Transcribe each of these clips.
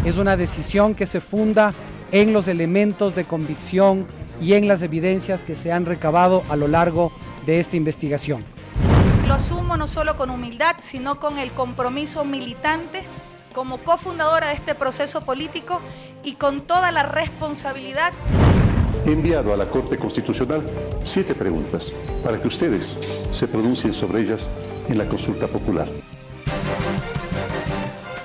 es una decisión que se funda en los elementos de convicción y en las evidencias que se han recabado a lo largo de esta investigación. Lo asumo no solo con humildad, sino con el compromiso militante como cofundadora de este proceso político y con toda la responsabilidad. He enviado a la Corte Constitucional 7 preguntas para que ustedes se pronuncien sobre ellas en la consulta popular.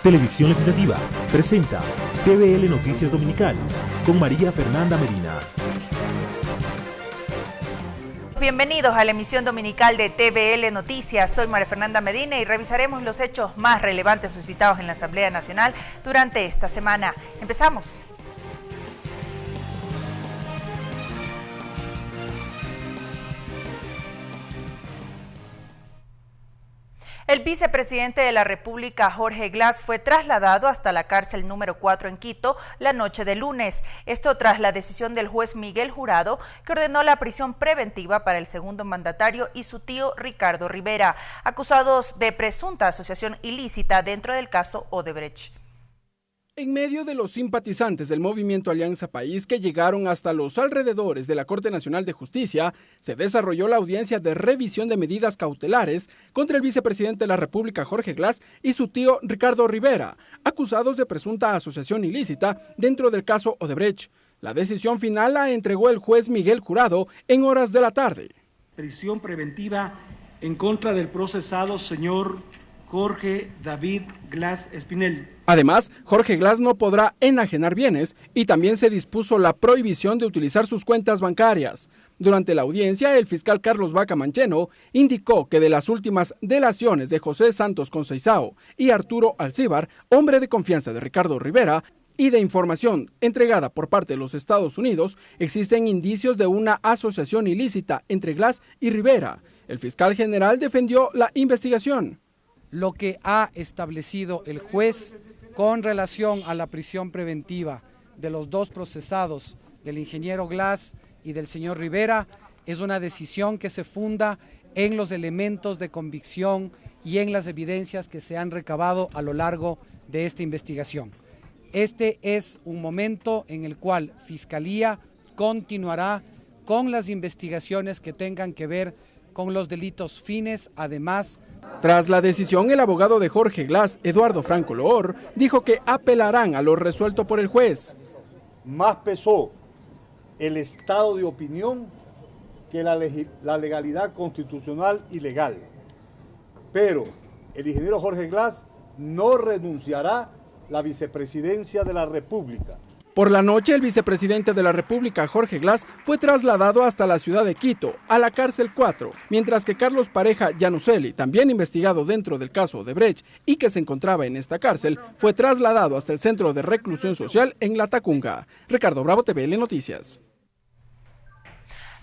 Televisión Legislativa presenta TVL Noticias Dominical con María Fernanda Medina. Bienvenidos a la emisión dominical de TVL Noticias. Soy María Fernanda Medina y revisaremos los hechos más relevantes suscitados en la Asamblea Nacional durante esta semana. Empezamos. El vicepresidente de la República, Jorge Glass, fue trasladado hasta la cárcel número 4 en Quito la noche de lunes. Esto tras la decisión del juez Miguel Jurado, que ordenó la prisión preventiva para el segundo mandatario y su tío Ricardo Rivera, acusados de presunta asociación ilícita dentro del caso Odebrecht. En medio de los simpatizantes del movimiento Alianza País que llegaron hasta los alrededores de la Corte Nacional de Justicia, se desarrolló la audiencia de revisión de medidas cautelares contra el vicepresidente de la República, Jorge Glass, y su tío Ricardo Rivera, acusados de presunta asociación ilícita dentro del caso Odebrecht. La decisión final la entregó el juez Miguel Jurado en horas de la tarde. Prisión preventiva en contra del procesado señor Jorge David Glass Espinel. Además, Jorge Glass no podrá enajenar bienes y también se dispuso la prohibición de utilizar sus cuentas bancarias. Durante la audiencia, el fiscal Carlos Vaca Mancheno indicó que de las últimas delaciones de José Santos Conceizao y Arturo Alcíbar, hombre de confianza de Ricardo Rivera, y de información entregada por parte de los Estados Unidos, existen indicios de una asociación ilícita entre Glass y Rivera. El fiscal general defendió la investigación. Lo que ha establecido el juez con relación a la prisión preventiva de los dos procesados, del ingeniero Glass y del señor Rivera, es una decisión que se funda en los elementos de convicción y en las evidencias que se han recabado a lo largo de esta investigación. Este es un momento en el cual Fiscalía continuará con las investigaciones que tengan que ver con los delitos fines, además. Tras la decisión, el abogado de Jorge Glass, Eduardo Franco Loor, dijo que apelarán a lo resuelto por el juez. Más pesó el estado de opinión que la legalidad constitucional y legal. Pero el ingeniero Jorge Glass no renunciará la vicepresidencia de la República. Por la noche, el vicepresidente de la República, Jorge Glass, fue trasladado hasta la ciudad de Quito, a la cárcel 4, mientras que Carlos Pareja Yanuseli, también investigado dentro del caso Odebrecht y que se encontraba en esta cárcel, fue trasladado hasta el Centro de Reclusión Social en La Tacunga. Ricardo Bravo, TVL Noticias.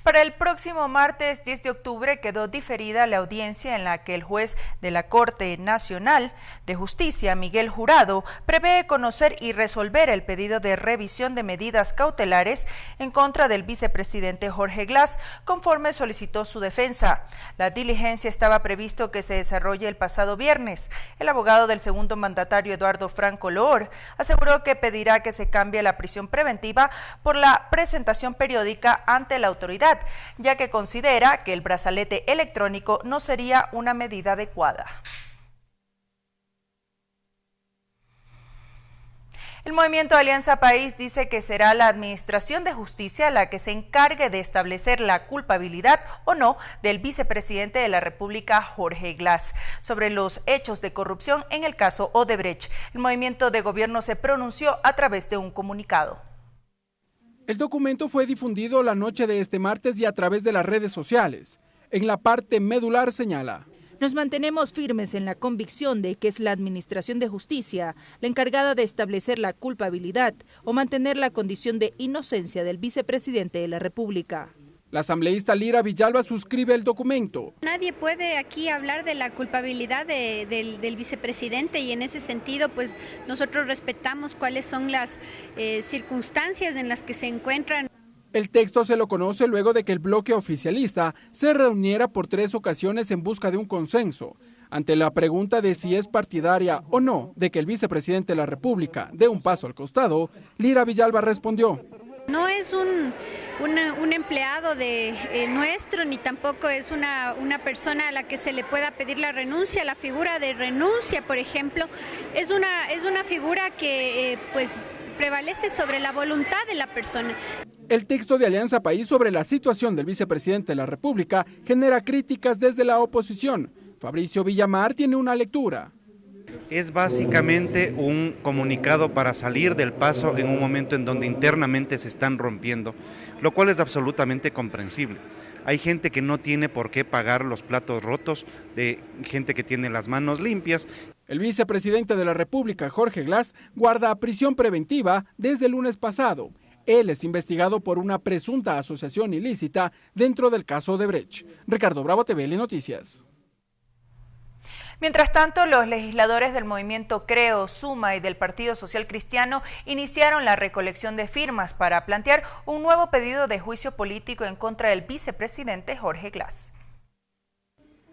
Para el próximo martes 10 de octubre quedó diferida la audiencia en la que el juez de la Corte Nacional de Justicia, Miguel Jurado, prevé conocer y resolver el pedido de revisión de medidas cautelares en contra del vicepresidente Jorge Glass, conforme solicitó su defensa. La diligencia estaba previsto que se desarrolle el pasado viernes. El abogado del segundo mandatario, Eduardo Franco Loor, aseguró que pedirá que se cambie la prisión preventiva por la presentación periódica ante la autoridad, ya que considera que el brazalete electrónico no sería una medida adecuada. El movimiento Alianza País dice que será la Administración de Justicia la que se encargue de establecer la culpabilidad o no del vicepresidente de la República, Jorge Glass, sobre los hechos de corrupción en el caso Odebrecht. El movimiento de gobierno se pronunció a través de un comunicado. El documento fue difundido la noche de este martes y a través de las redes sociales. En la parte medular señala: nos mantenemos firmes en la convicción de que es la Administración de Justicia la encargada de establecer la culpabilidad o mantener la condición de inocencia del vicepresidente de la República. La asambleísta Lira Villalba suscribe el documento. Nadie puede aquí hablar de la culpabilidad del vicepresidente y en ese sentido pues nosotros respetamos cuáles son las circunstancias en las que se encuentran. El texto se lo conoce luego de que el bloque oficialista se reuniera por 3 ocasiones en busca de un consenso. Ante la pregunta de si es partidaria o no de que el vicepresidente de la República dé un paso al costado, Lira Villalba respondió: no es un empleado de nuestro, ni tampoco es una persona a la que se le pueda pedir la renuncia. La figura de renuncia, por ejemplo, es una figura que pues prevalece sobre la voluntad de la persona. El texto de Alianza País sobre la situación del vicepresidente de la República genera críticas desde la oposición. Fabricio Villamar tiene una lectura. Es básicamente un comunicado para salir del paso en un momento en donde internamente se están rompiendo, lo cual es absolutamente comprensible. Hay gente que no tiene por qué pagar los platos rotos de gente que tiene las manos limpias. El vicepresidente de la República, Jorge Glass, guarda prisión preventiva desde el lunes pasado. Él es investigado por una presunta asociación ilícita dentro del caso Odebrecht. Ricardo Bravo, TVL Noticias. Mientras tanto, los legisladores del movimiento Creo, Suma y del Partido Social Cristiano iniciaron la recolección de firmas para plantear un nuevo pedido de juicio político en contra del vicepresidente Jorge Glass.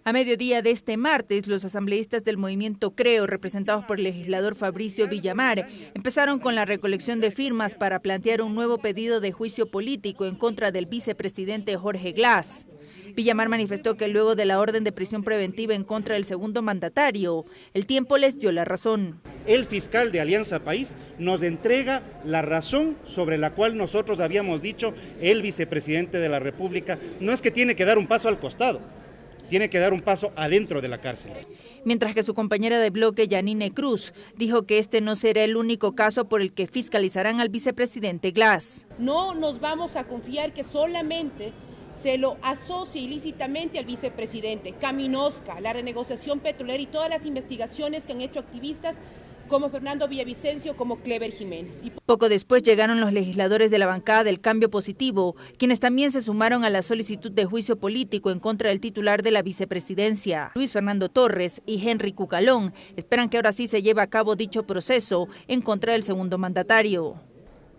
A mediodía de este martes, los asambleístas del movimiento Creo, representados por el legislador Fabricio Villamar, empezaron con la recolección de firmas para plantear un nuevo pedido de juicio político en contra del vicepresidente Jorge Glass. Villamar manifestó que luego de la orden de prisión preventiva en contra del segundo mandatario, el tiempo les dio la razón. El fiscal de Alianza País nos entrega la razón sobre la cual nosotros habíamos dicho el vicepresidente de la República no es que tiene que dar un paso al costado, tiene que dar un paso adentro de la cárcel. Mientras que su compañera de bloque, Yanine Cruz, dijo que este no será el único caso por el que fiscalizarán al vicepresidente Glass. No nos vamos a confiar que solamente se lo asocie ilícitamente al vicepresidente. Caminosca, la renegociación petrolera y todas las investigaciones que han hecho activistas como Fernando Villavicencio, como Clever Jiménez. Poco después llegaron los legisladores de la bancada del Cambio Positivo, quienes también se sumaron a la solicitud de juicio político en contra del titular de la vicepresidencia. Luis Fernando Torres y Henry Cucalón esperan que ahora sí se lleve a cabo dicho proceso en contra del segundo mandatario.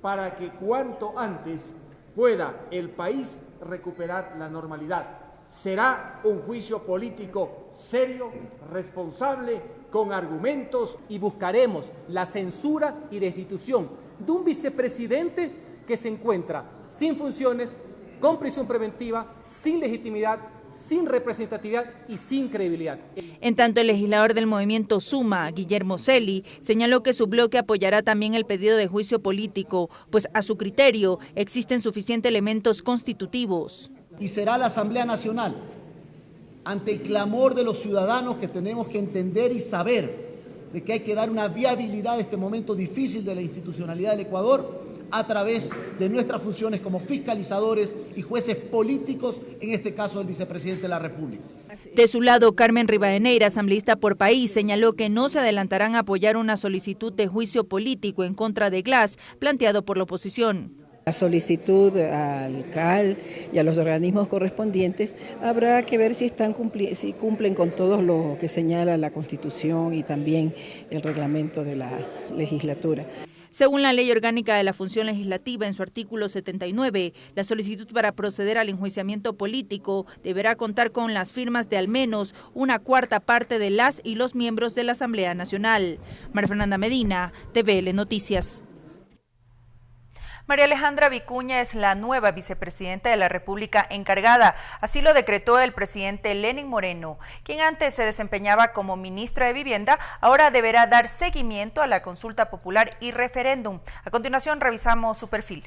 Para que cuanto antes pueda el país recuperar la normalidad. Será un juicio político serio, responsable, con argumentos, y buscaremos la censura y destitución de un vicepresidente que se encuentra sin funciones, con prisión preventiva, sin legitimidad, sin representatividad y sin credibilidad. En tanto, el legislador del movimiento Suma, Guillermo Celi, señaló que su bloque apoyará también el pedido de juicio político, pues a su criterio existen suficientes elementos constitutivos. Y será la Asamblea Nacional, ante el clamor de los ciudadanos, que tenemos que entender y saber de que hay que dar una viabilidad a este momento difícil de la institucionalidad del Ecuador a través de nuestras funciones como fiscalizadores y jueces políticos, en este caso del vicepresidente de la República. De su lado, Carmen Rivadeneira, asambleísta por País, señaló que no se adelantarán a apoyar una solicitud de juicio político en contra de Glass planteado por la oposición. La solicitud al CAL y a los organismos correspondientes habrá que ver si cumplen con todo lo que señala la Constitución y también el reglamento de la legislatura. Según la Ley Orgánica de la Función Legislativa, en su artículo 79, la solicitud para proceder al enjuiciamiento político deberá contar con las firmas de al menos una cuarta parte de las y los miembros de la Asamblea Nacional. María Fernanda Medina, TVL Noticias. María Alejandra Vicuña es la nueva vicepresidenta de la República encargada. Así lo decretó el presidente Lenín Moreno, quien antes se desempeñaba como ministra de Vivienda, ahora deberá dar seguimiento a la consulta popular y referéndum. A continuación revisamos su perfil.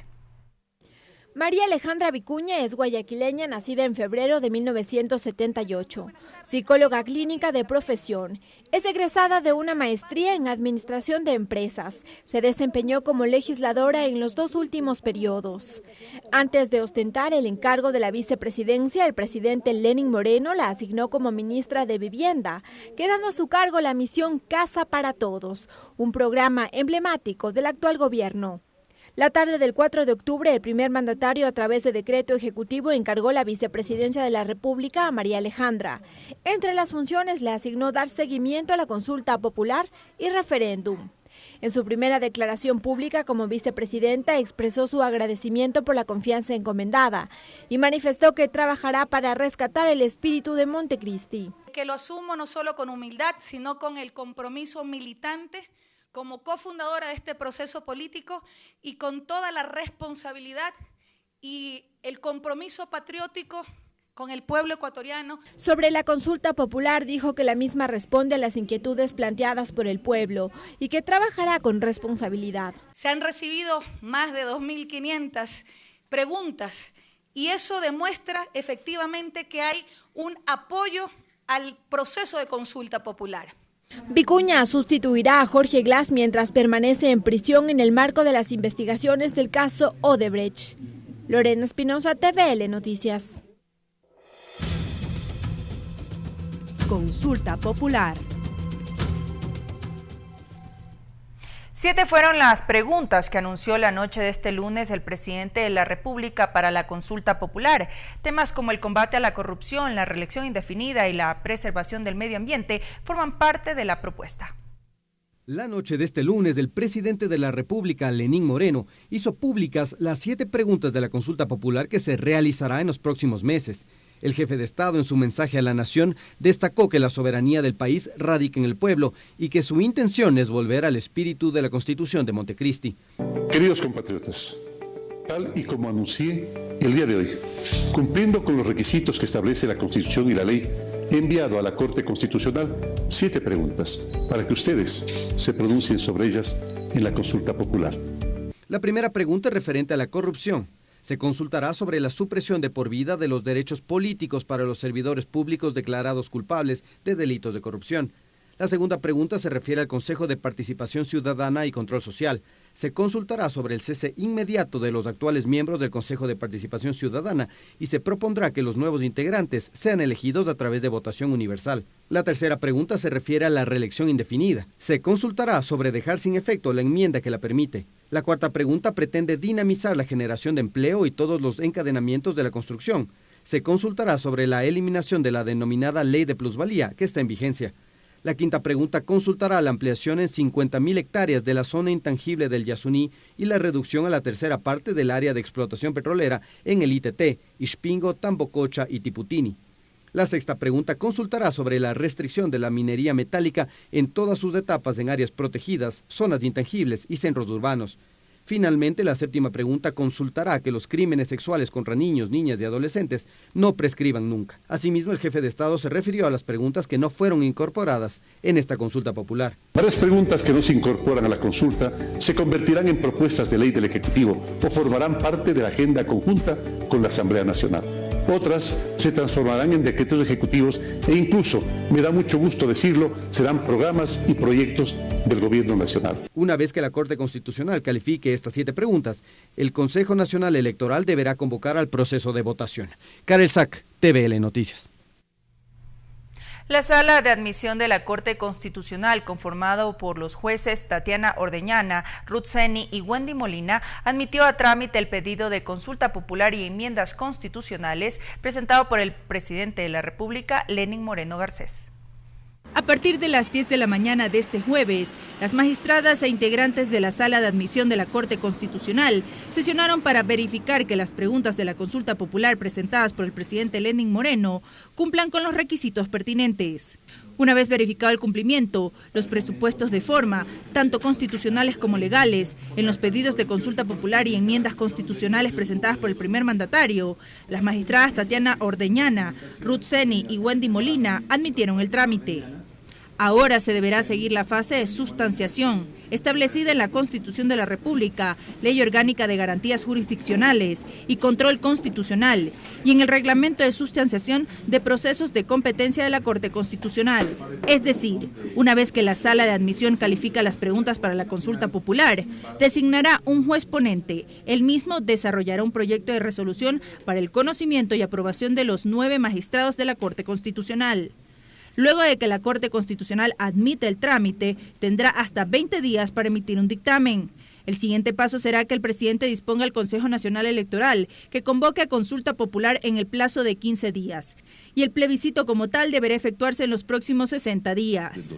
María Alejandra Vicuña es guayaquileña, nacida en febrero de 1978, psicóloga clínica de profesión. Es egresada de una maestría en Administración de Empresas. Se desempeñó como legisladora en los 2 últimos periodos. Antes de ostentar el encargo de la vicepresidencia, el presidente Lenín Moreno la asignó como ministra de Vivienda, quedando a su cargo la misión Casa para Todos, un programa emblemático del actual gobierno. La tarde del 4 de octubre, el primer mandatario, a través de decreto ejecutivo, encargó la vicepresidencia de la República a María Alejandra. Entre las funciones le asignó dar seguimiento a la consulta popular y referéndum. En su primera declaración pública como vicepresidenta, expresó su agradecimiento por la confianza encomendada y manifestó que trabajará para rescatar el espíritu de Montecristi. Que lo asumo no solo con humildad, sino con el compromiso militante como cofundadora de este proceso político y con toda la responsabilidad y el compromiso patriótico con el pueblo ecuatoriano. Sobre la consulta popular dijo que la misma responde a las inquietudes planteadas por el pueblo y que trabajará con responsabilidad. Se han recibido más de 2.500 preguntas y eso demuestra efectivamente que hay un apoyo al proceso de consulta popular. Vicuña sustituirá a Jorge Glass mientras permanece en prisión en el marco de las investigaciones del caso Odebrecht. Lorena Espinosa, TVL Noticias. Consulta popular. 7 fueron las preguntas que anunció la noche de este lunes el presidente de la República para la consulta popular. Temas como el combate a la corrupción, la reelección indefinida y la preservación del medio ambiente forman parte de la propuesta. La noche de este lunes, el presidente de la República, Lenín Moreno, hizo públicas las 7 preguntas de la consulta popular que se realizará en los próximos meses. El jefe de Estado, en su mensaje a la nación, destacó que la soberanía del país radica en el pueblo y que su intención es volver al espíritu de la Constitución de Montecristi. Queridos compatriotas, tal y como anuncié el día de hoy, cumpliendo con los requisitos que establece la Constitución y la ley, he enviado a la Corte Constitucional 7 preguntas para que ustedes se pronuncien sobre ellas en la consulta popular. La primera pregunta es referente a la corrupción. Se consultará sobre la supresión de por vida de los derechos políticos para los servidores públicos declarados culpables de delitos de corrupción. La segunda pregunta se refiere al Consejo de Participación Ciudadana y Control Social. Se consultará sobre el cese inmediato de los actuales miembros del Consejo de Participación Ciudadana y se propondrá que los nuevos integrantes sean elegidos a través de votación universal. La tercera pregunta se refiere a la reelección indefinida. Se consultará sobre dejar sin efecto la enmienda que la permite. La cuarta pregunta pretende dinamizar la generación de empleo y todos los encadenamientos de la construcción. Se consultará sobre la eliminación de la denominada Ley de Plusvalía, que está en vigencia. La quinta pregunta consultará la ampliación en 50.000 hectáreas de la zona intangible del Yasuní y la reducción a la tercera parte del área de explotación petrolera en el ITT, Ixpingo, Tambococha y Tiputini. La sexta pregunta consultará sobre la restricción de la minería metálica en todas sus etapas en áreas protegidas, zonas intangibles y centros urbanos. Finalmente, la séptima pregunta consultará que los crímenes sexuales contra niños, niñas y adolescentes no prescriban nunca. Asimismo, el jefe de Estado se refirió a las preguntas que no fueron incorporadas en esta consulta popular. Varias preguntas que no se incorporan a la consulta se convertirán en propuestas de ley del Ejecutivo o formarán parte de la agenda conjunta con la Asamblea Nacional. Otras se transformarán en decretos ejecutivos e incluso, me da mucho gusto decirlo, serán programas y proyectos del Gobierno Nacional. Una vez que la Corte Constitucional califique estas 7 preguntas, el Consejo Nacional Electoral deberá convocar al proceso de votación. Karel Sack, TVL Noticias. La Sala de Admisión de la Corte Constitucional, conformado por los jueces Tatiana Ordeñana, Ruth Seni y Wendy Molina, admitió a trámite el pedido de consulta popular y enmiendas constitucionales presentado por el presidente de la República, Lenín Moreno Garcés. A partir de las 10 de la mañana de este jueves, las magistradas e integrantes de la Sala de Admisión de la Corte Constitucional sesionaron para verificar que las preguntas de la consulta popular presentadas por el presidente Lenín Moreno cumplan con los requisitos pertinentes. Una vez verificado el cumplimiento, los presupuestos de forma, tanto constitucionales como legales, en los pedidos de consulta popular y enmiendas constitucionales presentadas por el primer mandatario, las magistradas Tatiana Ordeñana, Ruth Seni y Wendy Molina admitieron el trámite. Ahora se deberá seguir la fase de sustanciación, establecida en la Constitución de la República, Ley Orgánica de Garantías Jurisdiccionales y Control Constitucional, y en el Reglamento de Sustanciación de Procesos de Competencia de la Corte Constitucional. Es decir, una vez que la Sala de Admisión califica las preguntas para la consulta popular, designará un juez ponente. El mismo desarrollará un proyecto de resolución para el conocimiento y aprobación de los 9 magistrados de la Corte Constitucional. Luego de que la Corte Constitucional admite el trámite, tendrá hasta 20 días para emitir un dictamen. El siguiente paso será que el presidente disponga al Consejo Nacional Electoral, que convoque a consulta popular en el plazo de 15 días. Y el plebiscito como tal deberá efectuarse en los próximos 60 días.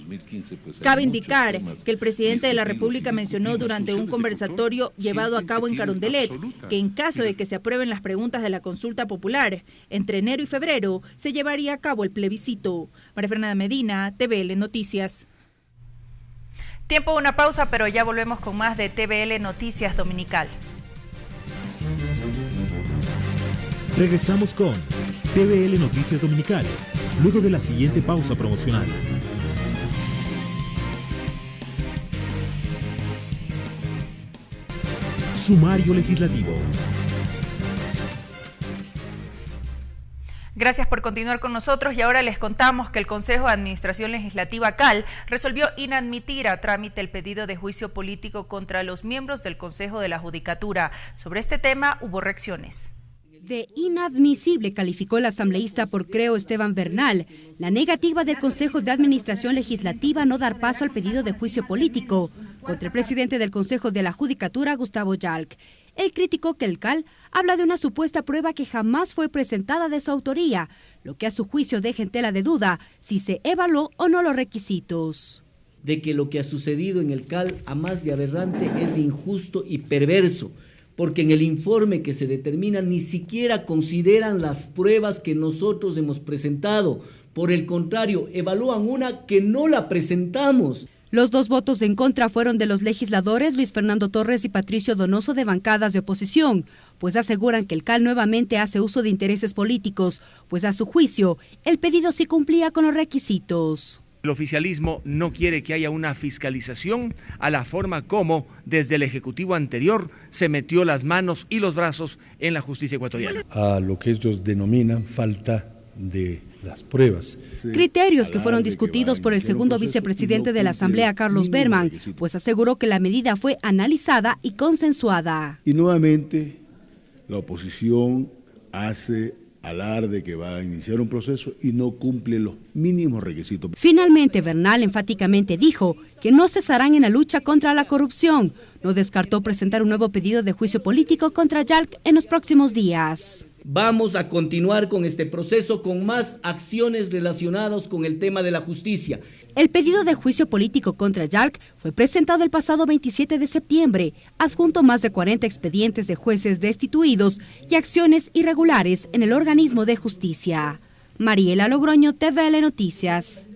Cabe indicar que el presidente de la República mencionó durante un conversatorio llevado a cabo en Carondelet que en caso de que se aprueben las preguntas de la consulta popular, entre enero y febrero se llevaría a cabo el plebiscito. María Fernanda Medina, TVL Noticias. Tiempo de una pausa, pero ya volvemos con más de TVL Noticias Dominical. Regresamos con TVL Noticias Dominical, luego de la siguiente pausa promocional. Sumario legislativo. Gracias por continuar con nosotros y ahora les contamos que el Consejo de Administración Legislativa CAL resolvió inadmitir a trámite el pedido de juicio político contra los miembros del Consejo de la Judicatura. Sobre este tema hubo reacciones. De inadmisible calificó el asambleísta por Creo Esteban Bernal la negativa del Consejo de Administración Legislativa a no dar paso al pedido de juicio político contra el presidente del Consejo de la Judicatura, Gustavo Yalc. Él criticó que el CAL habla de una supuesta prueba que jamás fue presentada de su autoría, lo que a su juicio deja en tela de duda si se evaluó o no los requisitos. De que lo que ha sucedido en el CAL, a más de aberrante, es injusto y perverso, porque en el informe que se determina ni siquiera consideran las pruebas que nosotros hemos presentado. Por el contrario, evalúan una que no la presentamos. Los dos votos en contra fueron de los legisladores Luis Fernando Torres y Patricio Donoso de bancadas de oposición, pues aseguran que el CAL nuevamente hace uso de intereses políticos, pues a su juicio el pedido sí cumplía con los requisitos. El oficialismo no quiere que haya una fiscalización a la forma como desde el Ejecutivo anterior se metió las manos y los brazos en la justicia ecuatoriana. A lo que ellos denominan falta de las pruebas. Criterios que fueron discutidos por el segundo vicepresidente de la Asamblea, Carlos Berman, pues aseguró que la medida fue analizada y consensuada. Y nuevamente la oposición hace alarde que va a iniciar un proceso y no cumple los mínimos requisitos. Finalmente, Bernal enfáticamente dijo que no cesarán en la lucha contra la corrupción. No descartó presentar un nuevo pedido de juicio político contra Yalc en los próximos días. Vamos a continuar con este proceso con más acciones relacionadas con el tema de la justicia. El pedido de juicio político contra Yalc fue presentado el pasado 27 de septiembre, adjunto más de 40 expedientes de jueces destituidos y acciones irregulares en el organismo de justicia. Mariela Logroño, TVL Noticias.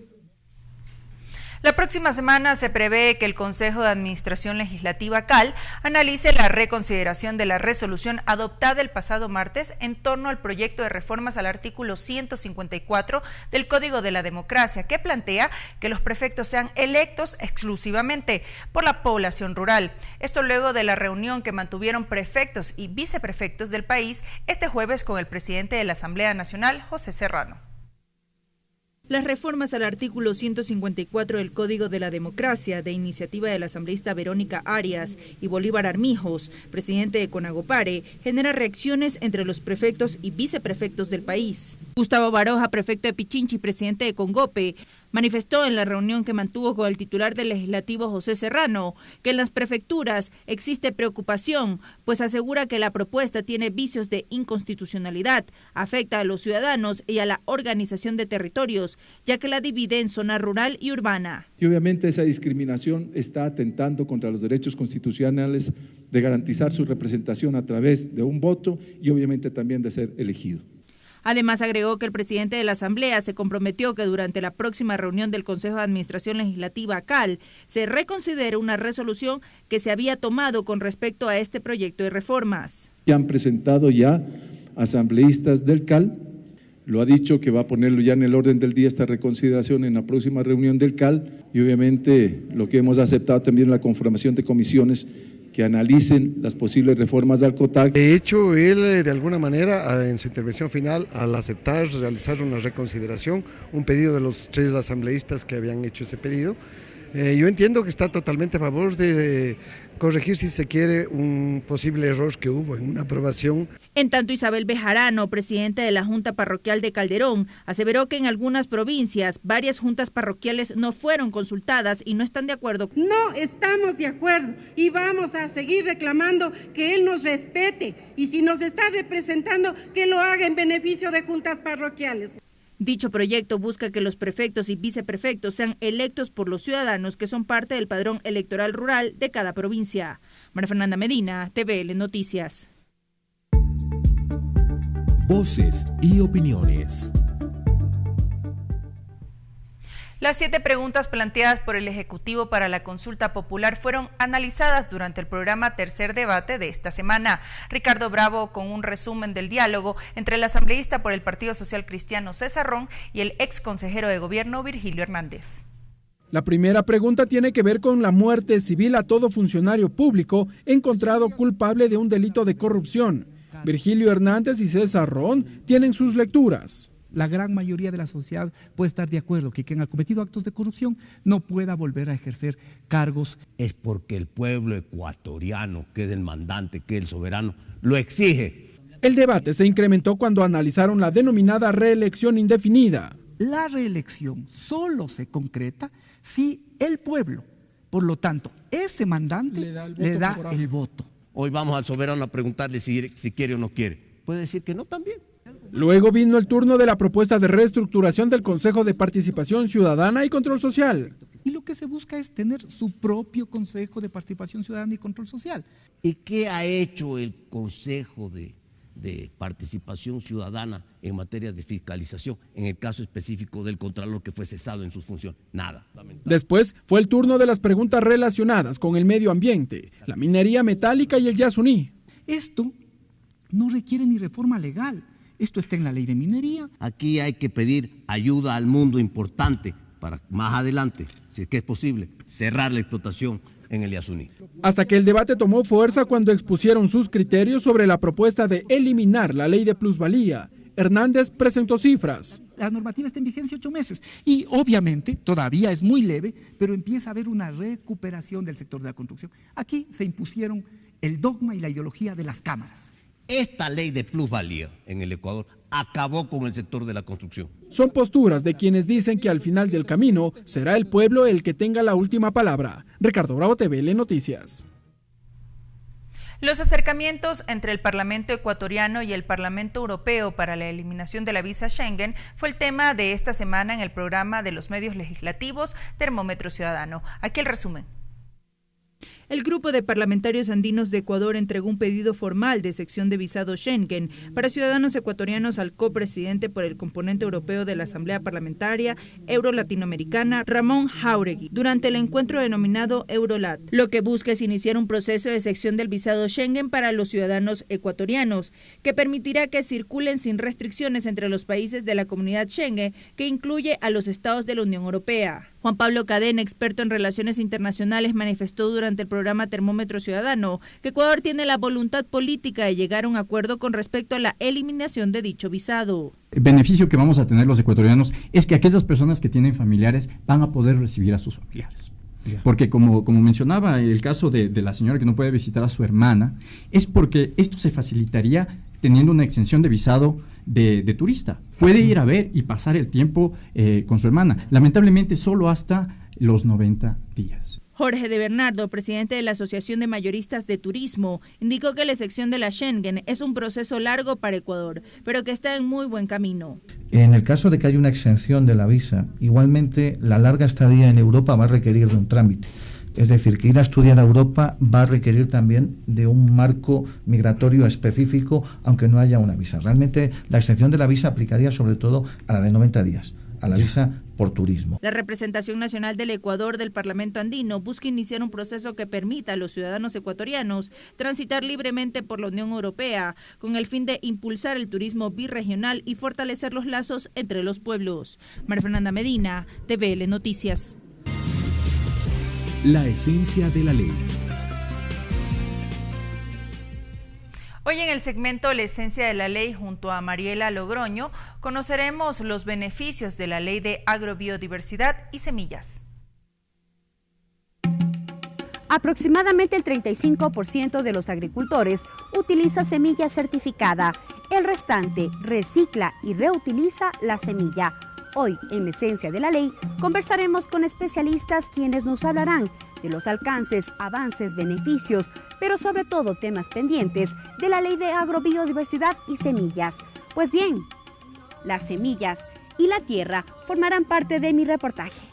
La próxima semana se prevé que el Consejo de Administración Legislativa CAL analice la reconsideración de la resolución adoptada el pasado martes en torno al proyecto de reformas al artículo 154 del Código de la Democracia, que plantea que los prefectos sean electos exclusivamente por la población rural. Esto luego de la reunión que mantuvieron prefectos y viceprefectos del país este jueves con el presidente de la Asamblea Nacional, José Serrano. Las reformas al artículo 154 del Código de la Democracia, de iniciativa de la asambleísta Verónica Arias y Bolívar Armijos, presidente de Conagopare, genera reacciones entre los prefectos y viceprefectos del país. Gustavo Baroja, prefecto de Pichinchi, presidente de Congope, manifestó en la reunión que mantuvo con el titular del Legislativo, José Serrano, que en las prefecturas existe preocupación, pues asegura que la propuesta tiene vicios de inconstitucionalidad, afecta a los ciudadanos y a la organización de territorios, ya que la divide en zona rural y urbana. Y obviamente esa discriminación está atentando contra los derechos constitucionales de garantizar su representación a través de un voto y obviamente también de ser elegido. Además, agregó que el presidente de la Asamblea se comprometió que durante la próxima reunión del Consejo de Administración Legislativa CAL se reconsidere una resolución que se había tomado con respecto a este proyecto de reformas. Que han presentado ya asambleístas del CAL, lo ha dicho que va a ponerlo ya en el orden del día esta reconsideración en la próxima reunión del CAL y obviamente lo que hemos aceptado también la conformación de comisiones que analicen las posibles reformas al COTAC. De hecho, él de alguna manera en su intervención final, al aceptar realizar una reconsideración, un pedido de los 3 asambleístas que habían hecho ese pedido, Yo entiendo que está totalmente a favor de corregir, si se quiere, un posible error que hubo en una aprobación. En tanto, Isabel Bejarano, presidenta de la Junta Parroquial de Calderón, aseveró que en algunas provincias varias juntas parroquiales no fueron consultadas y no están de acuerdo. No estamos de acuerdo y vamos a seguir reclamando que él nos respete y si nos está representando, que lo haga en beneficio de juntas parroquiales. Dicho proyecto busca que los prefectos y viceprefectos sean electos por los ciudadanos que son parte del padrón electoral rural de cada provincia. María Fernanda Medina, TVL Noticias. Voces y opiniones. Las 7 preguntas planteadas por el Ejecutivo para la consulta popular fueron analizadas durante el programa Tercer Debate de esta semana. Ricardo Bravo con un resumen del diálogo entre el asambleísta por el Partido Social Cristiano César Ron y el ex consejero de gobierno Virgilio Hernández. La primera pregunta tiene que ver con la muerte civil a todo funcionario público encontrado culpable de un delito de corrupción. Virgilio Hernández y César Ron tienen sus lecturas. La gran mayoría de la sociedad puede estar de acuerdo que quien ha cometido actos de corrupción no pueda volver a ejercer cargos. Es porque el pueblo ecuatoriano, que es el mandante, que es el soberano, lo exige. El debate se incrementó cuando analizaron la denominada reelección indefinida. La reelección solo se concreta si el pueblo, por lo tanto, ese mandante le da el voto. Hoy vamos al soberano a preguntarle si quiere o no quiere. Puede decir que no también. Luego vino el turno de la propuesta de reestructuración del Consejo de Participación Ciudadana y Control Social. Y lo que se busca es tener su propio Consejo de Participación Ciudadana y Control Social. ¿Y qué ha hecho el Consejo de Participación Ciudadana en materia de fiscalización, en el caso específico del Contralor que fue cesado en sus funciones? Nada. Después fue el turno de las preguntas relacionadas con el medio ambiente, la minería metálica y el Yasuní. Esto no requiere ni reforma legal. Esto está en la ley de minería. Aquí hay que pedir ayuda al mundo importante para más adelante, si es que es posible, cerrar la explotación en el Yasuní. Hasta que el debate tomó fuerza cuando expusieron sus criterios sobre la propuesta de eliminar la ley de plusvalía. Hernández presentó cifras. La normativa está en vigencia 8 meses y obviamente todavía es muy leve, pero empieza a haber una recuperación del sector de la construcción. Aquí se impusieron el dogma y la ideología de las cámaras. Esta ley de plusvalía en el Ecuador acabó con el sector de la construcción. Son posturas de quienes dicen que al final del camino será el pueblo el que tenga la última palabra. Ricardo Bravo, TVL Noticias. Los acercamientos entre el Parlamento ecuatoriano y el Parlamento europeo para la eliminación de la visa Schengen fue el tema de esta semana en el programa de los medios legislativos Termómetro Ciudadano. Aquí el resumen. El grupo de parlamentarios andinos de Ecuador entregó un pedido formal de sección de visado Schengen para ciudadanos ecuatorianos al copresidente por el componente europeo de la Asamblea Parlamentaria Euro-Latinoamericana, Ramón Jáuregui, durante el encuentro denominado Eurolat. Lo que busca es iniciar un proceso de sección del visado Schengen para los ciudadanos ecuatorianos, que permitirá que circulen sin restricciones entre los países de la comunidad Schengen, que incluye a los estados de la Unión Europea. Juan Pablo Cadena, experto en relaciones internacionales, manifestó durante el programa Termómetro Ciudadano que Ecuador tiene la voluntad política de llegar a un acuerdo con respecto a la eliminación de dicho visado. El beneficio que vamos a tener los ecuatorianos es que aquellas personas que tienen familiares van a poder recibir a sus familiares. Porque como mencionaba el caso de la señora que no puede visitar a su hermana, es porque esto se facilitaría teniendo una exención de visado de turista. Puede ir a ver y pasar el tiempo con su hermana, lamentablemente solo hasta los 90 días. Jorge de Bernardo, presidente de la Asociación de Mayoristas de Turismo, indicó que la sección de la Schengen es un proceso largo para Ecuador, pero que está en muy buen camino. En el caso de que haya una exención de la visa, igualmente la larga estadía en Europa va a requerir de un trámite. Es decir, que ir a estudiar a Europa va a requerir también de un marco migratorio específico, aunque no haya una visa. Realmente la exención de la visa aplicaría sobre todo a la de 90 días, a la visa por turismo. La representación nacional del Ecuador del Parlamento andino busca iniciar un proceso que permita a los ciudadanos ecuatorianos transitar libremente por la Unión Europea, con el fin de impulsar el turismo birregional y fortalecer los lazos entre los pueblos. María Fernanda Medina, TVL Noticias. La esencia de la ley. Hoy en el segmento La esencia de la ley junto a Mariela Logroño conoceremos los beneficios de la ley de agrobiodiversidad y semillas. Aproximadamente el 35% de los agricultores utiliza semilla certificada. El restante recicla y reutiliza la semilla. Hoy, en la esencia de la ley, conversaremos con especialistas quienes nos hablarán de los alcances, avances, beneficios, pero sobre todo temas pendientes de la Ley de Agrobiodiversidad y Semillas. Pues bien, las semillas y la tierra formarán parte de mi reportaje.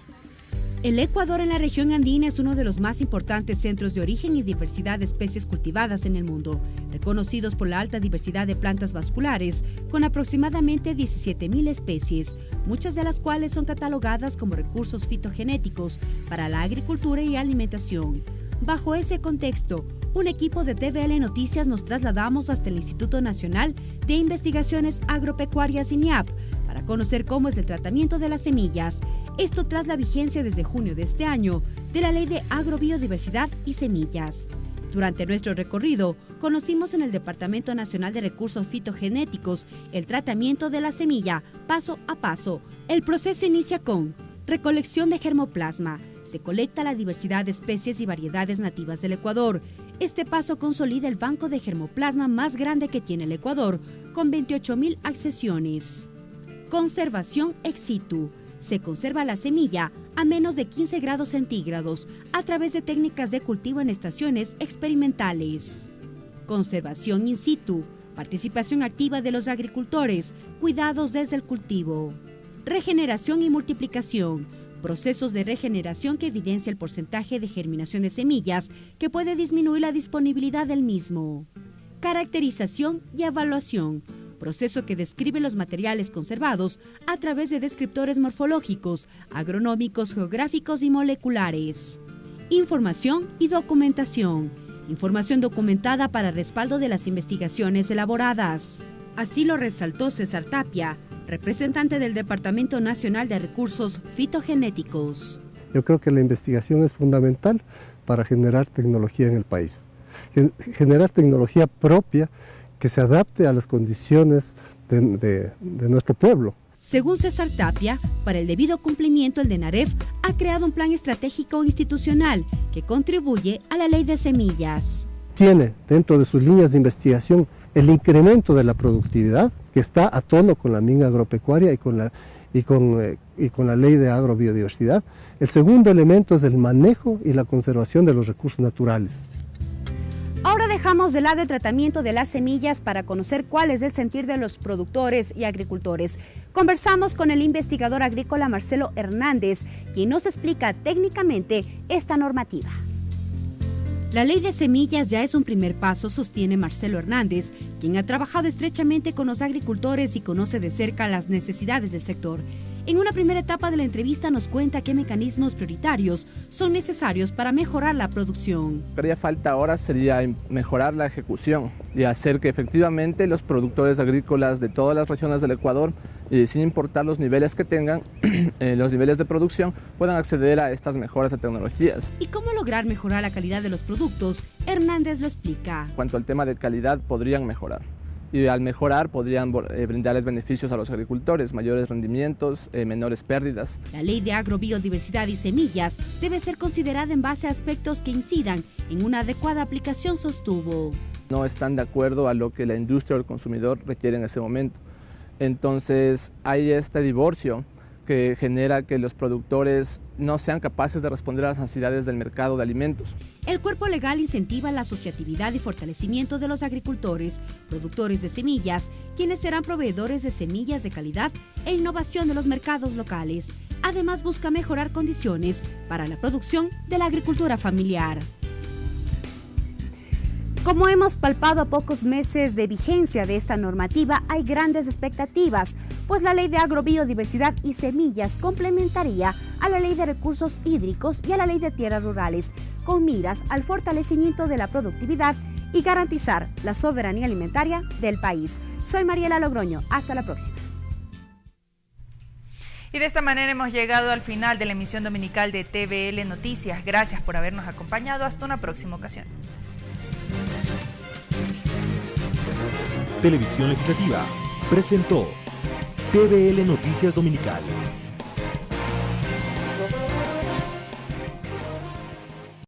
El Ecuador en la región andina es uno de los más importantes centros de origen y diversidad de especies cultivadas en el mundo, reconocidos por la alta diversidad de plantas vasculares, con aproximadamente 17.000 especies, muchas de las cuales son catalogadas como recursos fitogenéticos para la agricultura y alimentación. Bajo ese contexto, un equipo de TVL Noticias nos trasladamos hasta el Instituto Nacional de Investigaciones Agropecuarias INIAP para conocer cómo es el tratamiento de las semillas. Esto tras la vigencia desde junio de este año de la Ley de Agrobiodiversidad y Semillas. Durante nuestro recorrido, conocimos en el Departamento Nacional de Recursos Fitogenéticos el tratamiento de la semilla paso a paso. El proceso inicia con recolección de germoplasma. Se colecta la diversidad de especies y variedades nativas del Ecuador. Este paso consolida el banco de germoplasma más grande que tiene el Ecuador, con 28.000 accesiones. Conservación ex situ. Se conserva la semilla a menos de 15 grados centígrados a través de técnicas de cultivo en estaciones experimentales. Conservación in situ. Participación activa de los agricultores. Cuidados desde el cultivo. Regeneración y multiplicación. Procesos de regeneración que evidencia el porcentaje de germinación de semillas que puede disminuir la disponibilidad del mismo. Caracterización y evaluación. Proceso que describe los materiales conservados a través de descriptores morfológicos, agronómicos, geográficos y moleculares. Información y documentación. Información documentada para respaldo de las investigaciones elaboradas. Así lo resaltó César Tapia, representante del Departamento Nacional de Recursos Fitogenéticos. Yo creo que la investigación es fundamental para generar tecnología en el país. Generar tecnología propia que se adapte a las condiciones de nuestro pueblo. Según César Tapia, para el debido cumplimiento, el DENAREF ha creado un plan estratégico institucional que contribuye a la ley de semillas. Tiene dentro de sus líneas de investigación el incremento de la productividad, que está a tono con la minga agropecuaria y con la ley de agrobiodiversidad. El segundo elemento es el manejo y la conservación de los recursos naturales. Ahora dejamos de lado el tratamiento de las semillas para conocer cuál es el sentir de los productores y agricultores. Conversamos con el investigador agrícola Marcelo Hernández, quien nos explica técnicamente esta normativa. La ley de semillas ya es un primer paso, sostiene Marcelo Hernández, quien ha trabajado estrechamente con los agricultores y conoce de cerca las necesidades del sector. En una primera etapa de la entrevista nos cuenta qué mecanismos prioritarios son necesarios para mejorar la producción. Lo que haría falta ahora sería mejorar la ejecución y hacer que efectivamente los productores agrícolas de todas las regiones del Ecuador, sin importar los niveles que tengan, los niveles de producción, puedan acceder a estas mejoras de tecnologías. ¿Y cómo lograr mejorar la calidad de los productos? Hernández lo explica. En cuanto al tema de calidad, podrían mejorar. Y al mejorar podrían brindarles beneficios a los agricultores, mayores rendimientos, menores pérdidas. La ley de agrobiodiversidad y semillas debe ser considerada en base a aspectos que incidan en una adecuada aplicación, sostuvo. No están de acuerdo a lo que la industria o el consumidor requiere en ese momento. Entonces hay este divorcio que genera que los productores no sean capaces de responder a las necesidades del mercado de alimentos. El cuerpo legal incentiva la asociatividad y fortalecimiento de los agricultores, productores de semillas, quienes serán proveedores de semillas de calidad e innovación de los mercados locales. Además, busca mejorar condiciones para la producción de la agricultura familiar. Como hemos palpado a pocos meses de vigencia de esta normativa, hay grandes expectativas, pues la Ley de Agrobiodiversidad y Semillas complementaría a la Ley de Recursos Hídricos y a la Ley de Tierras Rurales, con miras al fortalecimiento de la productividad y garantizar la soberanía alimentaria del país. Soy Mariela Logroño, hasta la próxima. Y de esta manera hemos llegado al final de la emisión dominical de TVL Noticias. Gracias por habernos acompañado. Hasta una próxima ocasión. Televisión Legislativa presentó TVL Noticias Dominical.